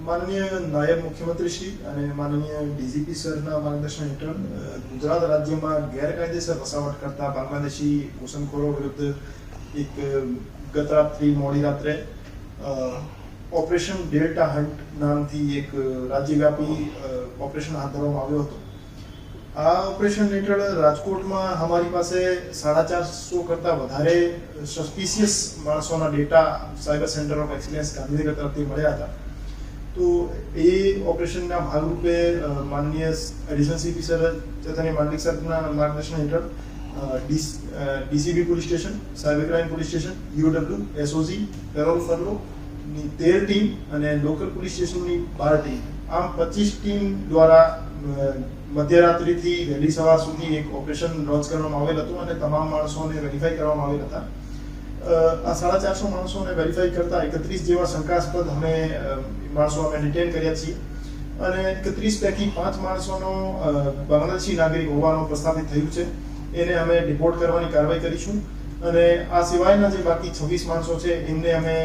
માનનીય નાયબ મુખ્યમંત્રી શ્રી અને માનનીય ડીજીપી સરના માર્ગદર્શન હેઠળ ગુજરાત રાજ્યમાં ગેરકાયદેસર વસાવટ કરતા બાંગ્લાદેશી ઘૂસણખોરો વિરુદ્ધ એક ગત રાત્રિ મોડી રાત્રે ઓપરેશન ડેલ્ટા હન્ટ નામથી એક રાજ્યવ્યાપી ઓપરેશન હાથ ધરવામાં આવ્યો હતો। આ ઓપરેશન હેઠળ રાજકોટમાં અમારી પાસે 450 કરતાં વધારે સસ્પિશિયસ માણસોના data cyber centre of excellence Gandhinagar તરફથી મળ્યા હતા। તો એ ઓપરેશનના ભાગરૂપે માનનીય additional CP sir Chaitanya Mandlik સરના માર્ગદર્શન હેઠળ DCB police station, cyber crime police station, UW, SOG, parole ફરલોની 13 ટીમ અને લોકલ પોલીસ સ્ટેશનની 12 ટીમ, આમ 25 ટીમ દ્વારા મધ્યરાત્રિથી વહેલી સવાર સુધી એક ઓપરેશન લોન્ચ કરવામાં આવેલ હતું અને તમામ માણસોને વેરીફાઈ કરવામાં આવેલ હતા। આ 450 માણસોને વેરીફાઈ કરતા 31 જેવા શંકાસ્પદ માણસો અમે ડિટેન કર્યા છીએ અને 31 પૈકી 5 માણસોનો બાંગ્લાદેશી નાગરિક હોવાનું પ્રસ્થાપિત થયું છે। એને અમે ડિપોર્ટ કરવાની કાર્યવાહી કરીશું અને આ સિવાયના જે બાકી 26 માણસો છે એમને અમે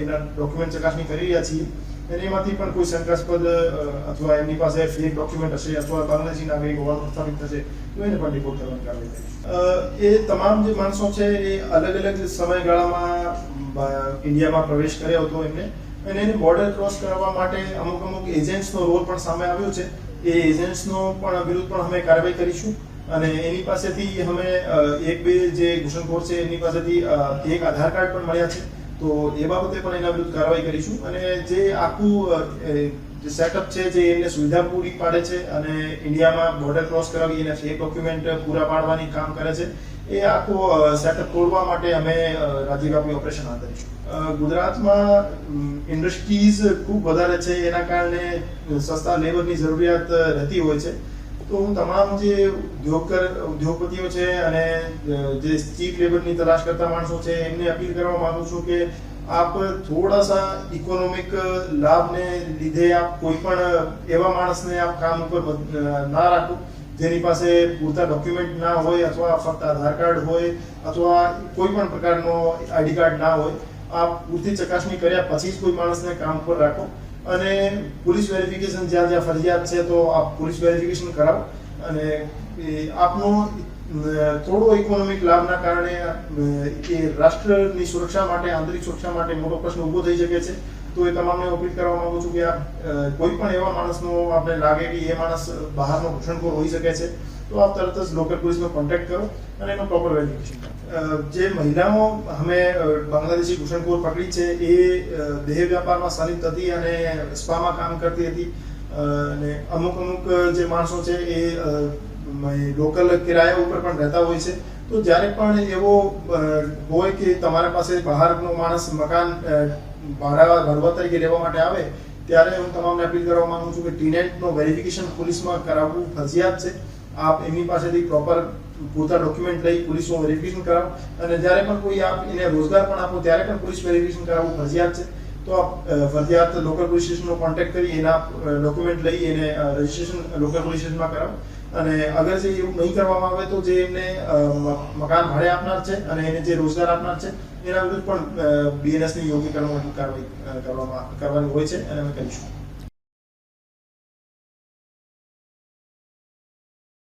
એના ડોક્યુમેન્ટ ચકાસણી કરી રહ્યા છીએ અને એમાંથી પણ કોઈ શંકાસ્પદ અથવા એમની પાસે ફેક ડોક્યુમેન્ટ હશે અથવા બાંગ્લાદેશી નાગરિક હોવાનું પ્રસ્થાપિત થશે તો એને પણ રિપોર્ટ કરવાની કાર્યવાહી કરીશું। એ તમામ જે માણસો છે એ અલગ અલગ સમયગાળામાં ઇન્ડિયામાં પ્રવેશ કર્યો હતો એમને અને એને બોર્ડર ક્રોસ કરવા માટે અમુક એજન્ટ્સનો રોલ પણ સામે આવ્યો છે। એ એજન્ટ્સનો પણ વિરુદ્ધ પણ અમે કાર્યવાહી કરીશું અને એની પાસેથી અમે એક બે જે ઘૂસણખોર છે એની પાસેથી એક આધાર કાર્ડ પણ મળ્યા છે, તો એ બાબતે પણ એના વિરુદ્ધ કાર્યવાહી કરીશું અને જે આખું જે સેટઅપ છે જે એમને સુવિધા પૂરી પાડે છે અને ઇન્ડિયામાં બોર્ડર ક્રોસ કરાવી એને ફેક ડોક્યુમેન્ટ પૂરા પાડવાની કામ કરે છે, એ આખો સેટઅપ તોડવા માટે અમે રાજ્યવ્યાપી ઓપરેશન હાથ ધરીશું। ગુજરાતમાં ઇન્ડસ્ટ્રીઝ ખૂબ વધારે છે, એના કારણે સસ્તા લેબરની જરૂરિયાત રહેતી હોય છે। તો હું તમામ જે ઉદ્યોગપતિઓ છે અને જે ચીપ લેબરની તલાશ કરતા માણસો છે એમને અપીલ કરવા માંગુ છું કે આપ થોડા સા ઇકોનોમિક લાભને લીધે આપ કોઈ પણ એવા માણસને આપ કામ ઉપર ના રાખો જેની પાસે પૂરતા ડોક્યુમેન્ટ ના હોય અથવા ફક્ત આધાર કાર્ડ હોય અથવા કોઈ પણ પ્રકારનો આઈડી કાર્ડ ના હોય। આપ પૂરતી ચકાસણી કર્યા પછી જ કોઈ માણસને કામ પર રાખો અને પોલીસ વેરિફિકેશન જ્યાં જ્યાં ફરજિયાત છે તો આપ પોલીસ વેરિફિકેશન કરાવો અને આપનો થોડો ઇકોનોમિક લાભના કારણે એ રાષ્ટ્રની સુરક્ષા માટે, આંતરિક સુરક્ષા માટે મોટો પ્રશ્ન ઊભો થઈ શકે છે। તો એ તમામને અપીલ કરવા માંગુ છું કે આપ કોઈ પણ એવા માણસનો આપણે લાગે કે એ માણસ બહારનો ઘૂસણખોર હોઈ શકે છે તો આપ તરત જ લોકલ પોલીસનો કોન્ટેક્ટ કરો અને એનો પ્રોપર વેરિફિકેશન કરો। જે મહિલાઓ અમે બાંગ્લાદેશી ઘૂસણખોર પકડી છે એ દેહ વ્યાપારમાં સંલિપ્ત હતી અને સ્પામાં કામ કરતી હતી અને અમુક જે માણસો છે એ લોકલ કિરાયા ઉપર પણ રહેતા હોય છે। તો જ્યારે પણ એવો હોય કે તમારા પાસે બહારનો માણસ મકાન ભાડુઆત તરીકે લેવા માટે આવે ત્યારે હું તમામને અપીલ કરવા માંગુ છું કે ટેનન્ટનો વેરિફિકેશન પોલીસમાં કરાવવું ફરજિયાત છે। આપ એમની પાસેથી પ્રોપર પૂરતા ડોક્યુમેન્ટ લઈ પોલીસનું વેરિફિકેશન કરાવો અને જ્યારે પણ કોઈ આપ એને રોજગાર પણ આપો ત્યારે પણ પોલીસ વેરિફિકેશન કરાવવું ફરજિયાત છે। તો આપ ફરજિયાત લોકલ પોલીસ સ્ટેશનનો કોન્ટેક્ટ કરી એના ડોક્યુમેન્ટ લઈ એને રજિસ્ટ્રેશન લોકલ પોલીસ સ્ટેશનમાં કરાવો અને અગર જે એવું નહીં કરવામાં આવે તો જે એમને મકાન ભાડે આપનાર છે અને એને જે રોજગાર આપનાર છે એના વિરુદ્ધ પણ બીએનએસની યોગ્ય કાર્યવાહી કરવાની હોય છે અને અમે કરીશું।